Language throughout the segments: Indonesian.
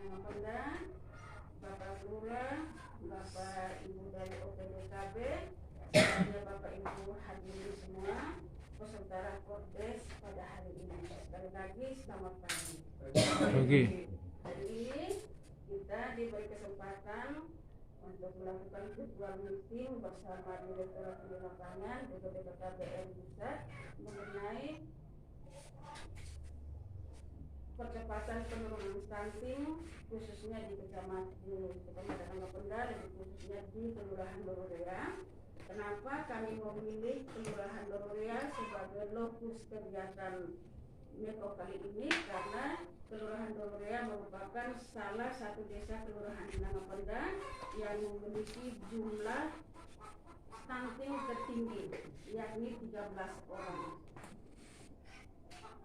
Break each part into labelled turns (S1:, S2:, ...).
S1: Nama Penda, Bapak Lurah, Bapak Ibu dari OPDKB, dan Bapak Ibu hadirin semua, peserta Rakordes pada hari ini. Sekali lagi selamat pagi.
S2: Pagi.
S1: Hari ini kita diberi kesempatan untuk melakukan virtual meeting bersama Direktorat di Lapangan BPKBN Pusat mengenai percepatan penurunan stunting khususnya di Kecamatan Mapenda dan khususnya di Kelurahan Dororea. Kenapa kami memilih Kelurahan Dororea sebagai lokus kegiatan MEKO kali ini? Karena Kelurahan Dororea merupakan salah satu desa kelurahan di Mapenda yang memiliki jumlah stunting tertinggi, yakni 13 orang.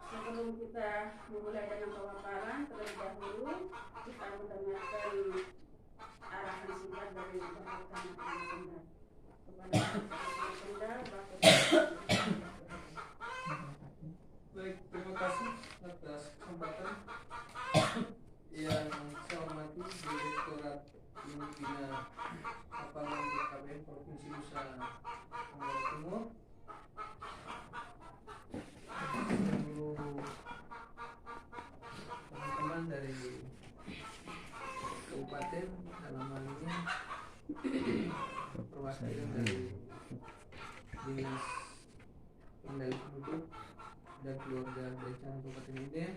S1: Sebelum kita memulai dengan pemaparan, terlebih dahulu kita mendengarkan arahan singkat dari Bapak Kapolres kepada Kapolda.
S3: Baik, terima kasih atas kesempatan. Yang saya hormati Direktorat Bina Lapangan BKBN Provinsi Nusa Tenggara Timur. Seluruh teman-teman dari kabupaten, dalam hal ini perwakilan dari Dinas Kendali Penduduk dan Keluarga Berencana Kabupaten Medan.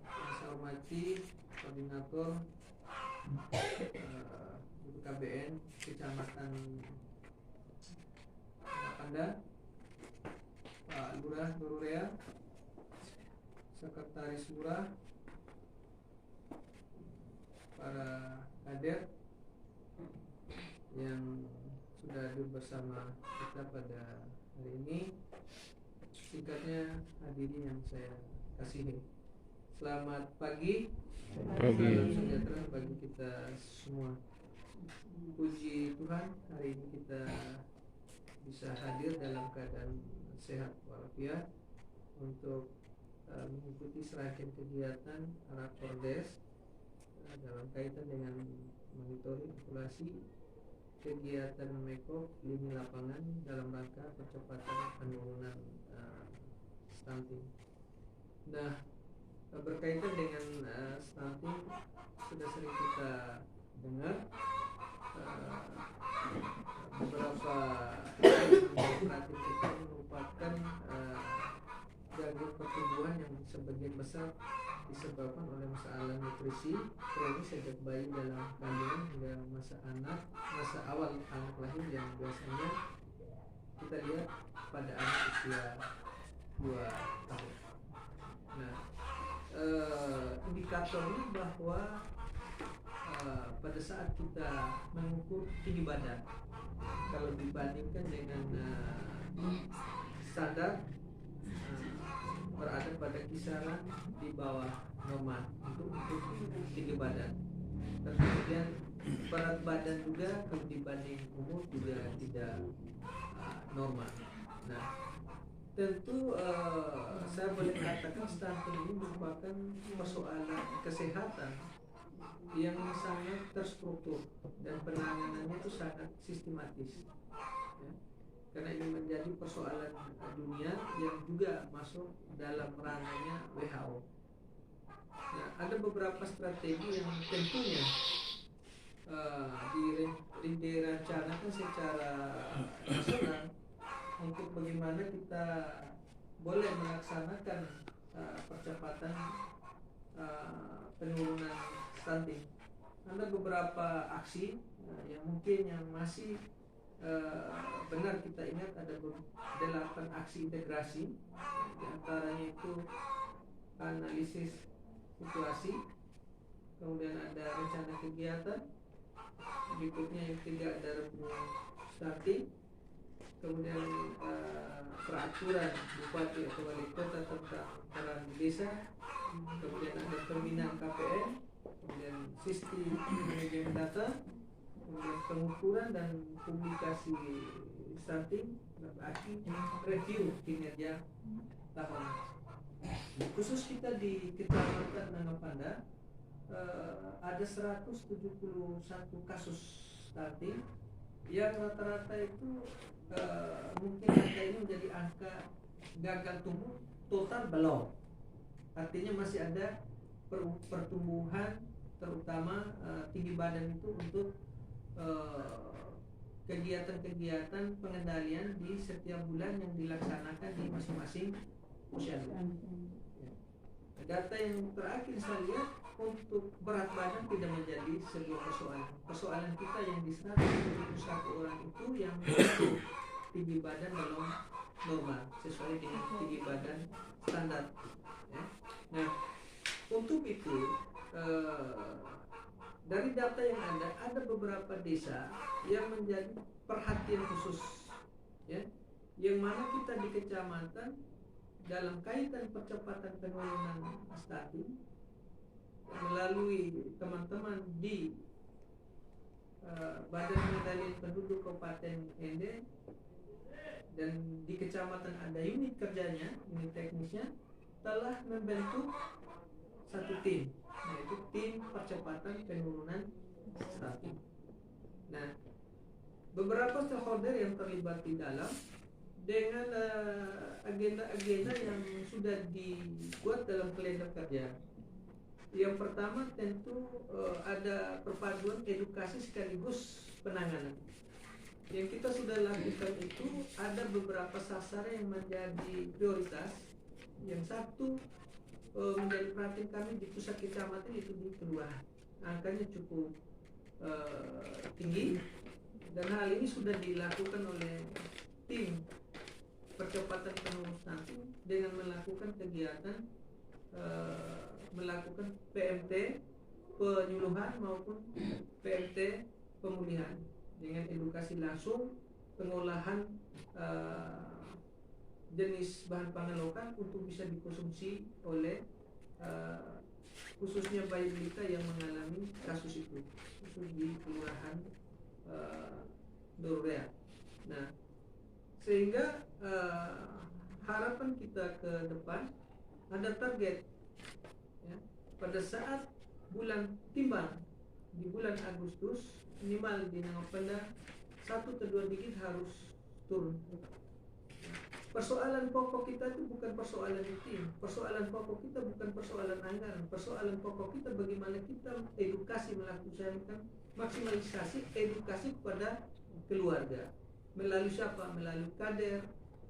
S3: Yang saya hormati Koordinator BPKBN Kecamatan Mapenda, Pak Lurah Dororea, Sekretaris Lurah, para kader yang sudah hadir bersama kita pada hari ini, singkatnya hadirin yang saya kasihi. Selamat pagi. Salam sejahtera bagi kita semua. Puji Tuhan, hari ini kita bisa hadir dalam keadaan sehat walafiat untuk mengikuti serangkaian kegiatan Rakordes dalam kaitan dengan monitoring evaluasi kegiatan MEKO lini lapangan dalam rangka percepatan penurunan stunting. Nah, berkaitan dengan stunting sudah sering kita dengar beberapa perhatian kita merupakan gangguan pertumbuhan yang sebagian besar disebabkan oleh masalah nutrisi kronis sejak bayi dalam kandungan hingga masa awal anak lahir yang biasanya kita lihat pada anak usia 2 tahun. Nah, indikatornya bahwa pada saat kita mengukur tinggi badan, kalau dibandingkan dengan standar berada pada kisaran di bawah normal untuk tinggi badan. Dan kemudian berat badan juga kalau dibanding umur juga tidak normal. Nah, tentu saya boleh katakan stunting ini merupakan persoalan kesehatan yang sangat terstruktur dan penanganannya itu sangat sistematis, ya. Karena ini menjadi persoalan dunia yang juga masuk dalam ranahnya WHO. Nah, ada beberapa strategi yang tentunya direncanakan secara nasional untuk bagaimana kita boleh melaksanakan percepatan penurunan stunting. Ada beberapa aksi yang mungkin yang masih benar kita ingat, ada 8 aksi integrasi, di antaranya itu analisis situasi, kemudian ada rencana kegiatan, berikutnya yang ketiga ada review stunting, kemudian peraturan bupati atau wali kota tentang peran desa, kemudian ada pembinaan KPN, kemudian sistem manajemen data, kemudian pengukuran dan publikasi stunting, berarti review kinerja tahunan. Khusus kita di Kecamatan Nangapanda, ada 171 kasus stunting yang rata-rata itu mungkin angka ini menjadi angka gagal tumbuh total belum. Artinya masih ada pertumbuhan, terutama tinggi badan itu untuk kegiatan-kegiatan pengendalian di setiap bulan yang dilaksanakan di masing-masing posyandu. Data yang terakhir saya lihat, untuk berat badan tidak menjadi sebuah persoalan. Persoalan kita yang di 171 orang itu yang tinggi badan belum normal sesuai dengan tinggi badan standar. Ya. Nah, untuk itu dari data yang ada beberapa desa yang menjadi perhatian khusus, ya, yang mana kita di kecamatan dalam kaitan percepatan penurunan stunting melalui teman-teman di Badan Pengendalian Penduduk Kabupaten Ende, dan di kecamatan ada unit kerjanya, unit teknisnya, telah membentuk satu tim, yaitu tim percepatan penurunan stunting. Nah, beberapa stakeholder yang terlibat di dalam dengan agenda-agenda yang sudah dibuat dalam kalender kerja. Yang pertama tentu ada perpaduan edukasi sekaligus penanganan. Yang kita sudah lakukan itu ada beberapa sasaran yang menjadi prioritas. Yang satu menjadi perhatian kami di pusat kecamatan, itu di kelurahan. Angkanya cukup tinggi, dan hal ini sudah dilakukan oleh tim percepatan penurunan stunting dengan melakukan kegiatan melakukan PMT penyuluhan maupun PMT pemulihan dengan edukasi langsung, pengolahan jenis bahan pangan lokal untuk bisa dikonsumsi oleh khususnya bayi balita yang mengalami kasus itu, khusus di kelurahan Dororea. Nah, sehingga harapan kita ke depan ada target, ya, pada saat bulan timbang di bulan Agustus minimal di Nangopenda 1 atau 2 digit harus turun. Persoalan pokok kita itu bukan persoalan tim, persoalan pokok kita bukan persoalan anggaran, persoalan pokok kita bagaimana kita edukasi, melakukan maksimalisasi edukasi kepada keluarga. Melalui siapa? Melalui kader,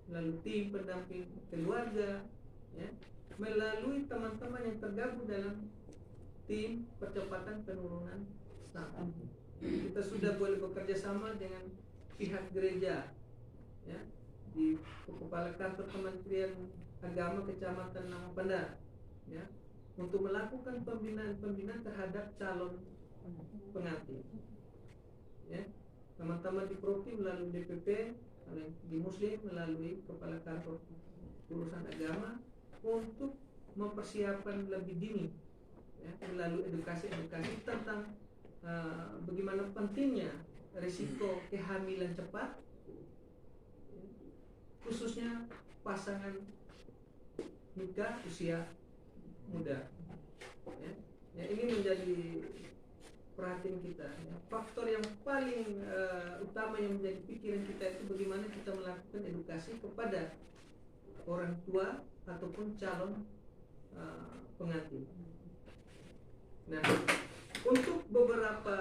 S3: melalui tim pendamping keluarga, ya, melalui teman-teman yang tergabung dalam tim percepatan penurunan stunting. Kita sudah boleh bekerja sama dengan pihak gereja, ya, di kepala kantor Kementerian Agama Kecamatan Nangopenda, ya, untuk melakukan pembinaan terhadap calon pengantin, ya. Teman-teman di Propi melalui DPP, di Muslim melalui kepala kantor urusan agama untuk mempersiapkan lebih dini, ya, melalui edukasi tentang bagaimana pentingnya risiko kehamilan cepat, khususnya pasangan nikah usia muda, ya. Ya, ini menjadi perhatian kita, ya. Faktor yang paling utama yang menjadi pikiran kita itu bagaimana kita melakukan edukasi kepada orang tua ataupun calon pengantin. Nah, untuk beberapa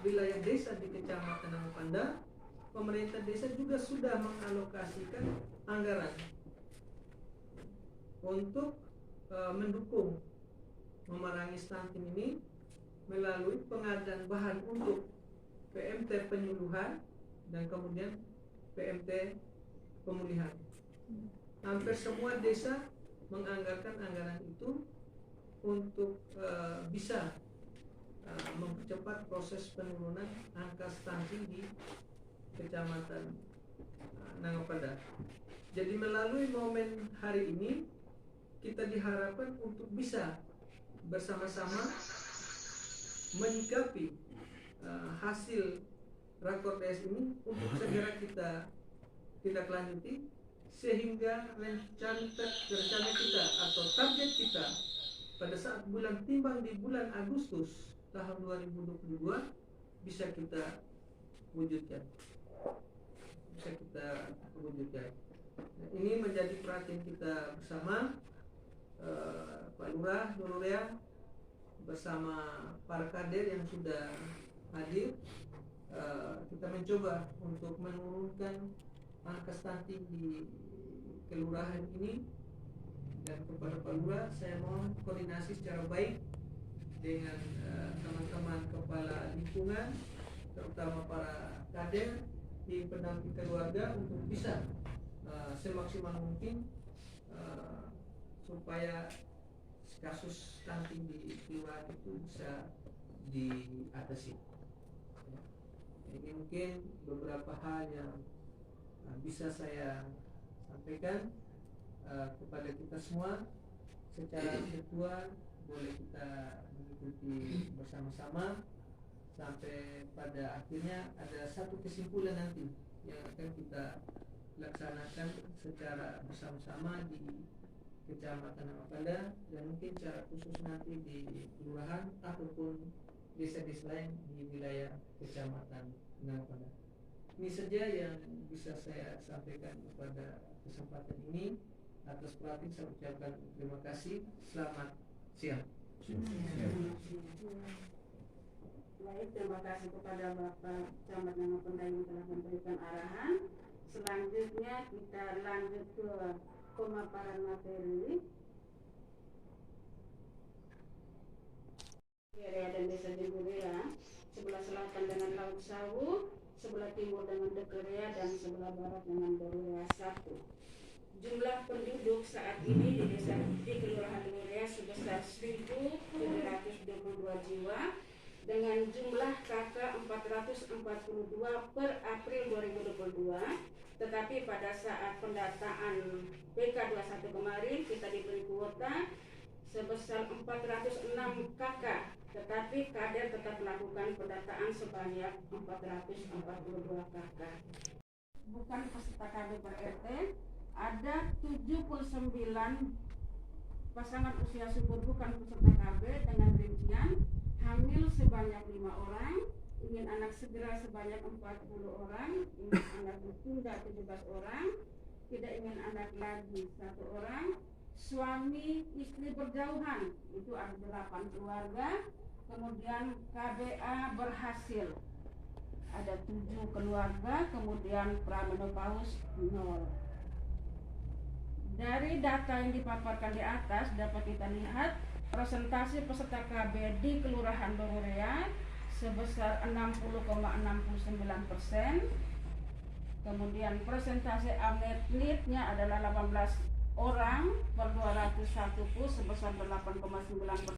S3: wilayah desa di Kecamatan Nangopanda, pemerintah desa juga sudah mengalokasikan anggaran untuk mendukung memerangi stunting ini melalui pengadaan bahan untuk PMT penyuluhan dan kemudian PMT pemulihan. Hampir semua desa menganggarkan anggaran itu untuk bisa mempercepat proses penurunan angka stunting di Kecamatan Nangopanda. Jadi melalui momen hari ini kita diharapkan untuk bisa bersama-sama menyikapi hasil Rakordes ini untuk segera kita tindak lanjuti, sehingga rencana kita atau target kita pada saat bulan timbang di bulan Agustus tahun 2022 bisa kita wujudkan. Nah, ini menjadi perhatian kita bersama, Pak Lurah, Dororea, bersama para kader yang sudah hadir. Kita mencoba untuk menurunkan angka stunting di kelurahan ini, dan kepada Pak Lurah saya mohon koordinasi secara baik dengan teman-teman kepala lingkungan, terutama para kader di pendamping keluarga, untuk bisa semaksimal mungkin supaya kasus stunting di kelurahan itu bisa diatasi. Ini mungkin beberapa hal yang bisa saya sampaikan kepada kita semua. Secara virtual boleh kita mengikuti bersama-sama sampai pada akhirnya ada satu kesimpulan nanti yang akan kita laksanakan secara bersama-sama di Kecamatan Nangapanda, dan mungkin secara khusus nanti di kelurahan ataupun desa-desa lain di wilayah Kecamatan Nangapanda. Ini saja yang bisa saya sampaikan pada kesempatan ini. Atas perhatian saya ucapkan terima kasih. Selamat siang.
S1: Baik, terima kasih kepada Bapak Camat Nangapanda yang telah memberikan arahan. Selanjutnya kita lanjut ke pemaparan materi. Area dan Desa Jemburea, sebelah selatan dengan Laut Sawu, sebelah timur dengan Dekerea, dan sebelah barat dengan Dororea 1. Jumlah penduduk saat ini di desa di Kelurahan Dororea sebesar 1.722 jiwa, dengan jumlah KK 442 per April 2022. Tetapi pada saat pendataan PK21 kemarin kita diberi kuota sebesar 406 KK, tetapi kader tetap melakukan pendataan sebanyak 442 KK. Bukan peserta KB per RT, ada 79 pasangan usia subur bukan peserta KB dengan rincian hamil sebanyak 5 orang, ingin anak segera sebanyak 40 orang, ingin anak ditunda 17 orang, tidak ingin anak lagi 1 orang, suami istri berjauhan itu ada 8 keluarga, kemudian KBA berhasil ada 7 keluarga, kemudian pramenopause 0. Dari data yang dipaparkan di atas dapat kita lihat presentasi peserta KB di Kelurahan Dororea sebesar 60,69%. Kemudian presentasi unit-nya adalah 18 orang per 201 sebesar 8,9%.